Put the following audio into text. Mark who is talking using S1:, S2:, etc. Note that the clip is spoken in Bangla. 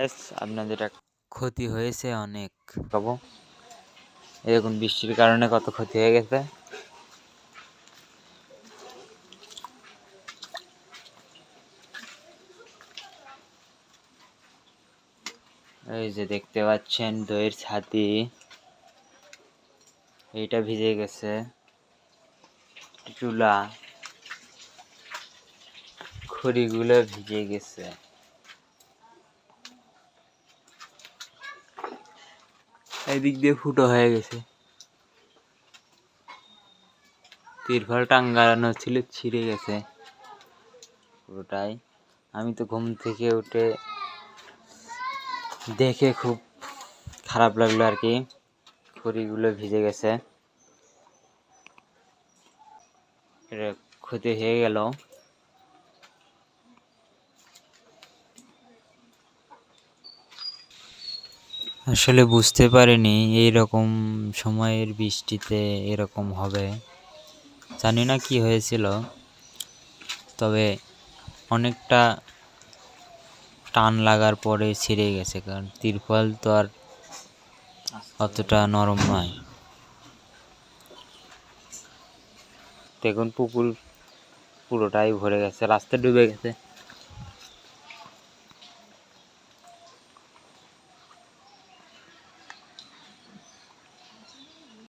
S1: ব্যাস আপনাদের
S2: ক্ষতি হয়েছে অনেক।
S1: খাবো এরকম বৃষ্টির কারণে কত ক্ষতি হয়ে গেছে। এই যে দেখতে পাচ্ছেন দইয়ের ছাতি, এইটা ভিজে গেছে। চুলা খড়িগুলো ভিজে গেছে। এদিক দিয়ে ফুটো হয়ে গেছে। তিরপল টাঙ্গানো ছিল, ছিঁড়ে গেছে পুরোটাই। আমি তো ঘুম থেকে উঠে দেখে খুব খারাপ লাগলো আর কি, খড়িগুলো ভিজে গেছে। এটা ক্ষতি হয়ে গেল।
S2: আসলে বুঝতে পারিনি এইরকম সময়ের বৃষ্টিতে এরকম হবে, জানি না কি হয়েছিল, তবে অনেকটা টান লাগার পরে ছিঁড়ে গেছে, কারণ তিরপল তো আর অতটা নরম নয়।
S1: দেখুন পুকুর পুরোটাই ভরে গেছে, রাস্তা ডুবে গেছে।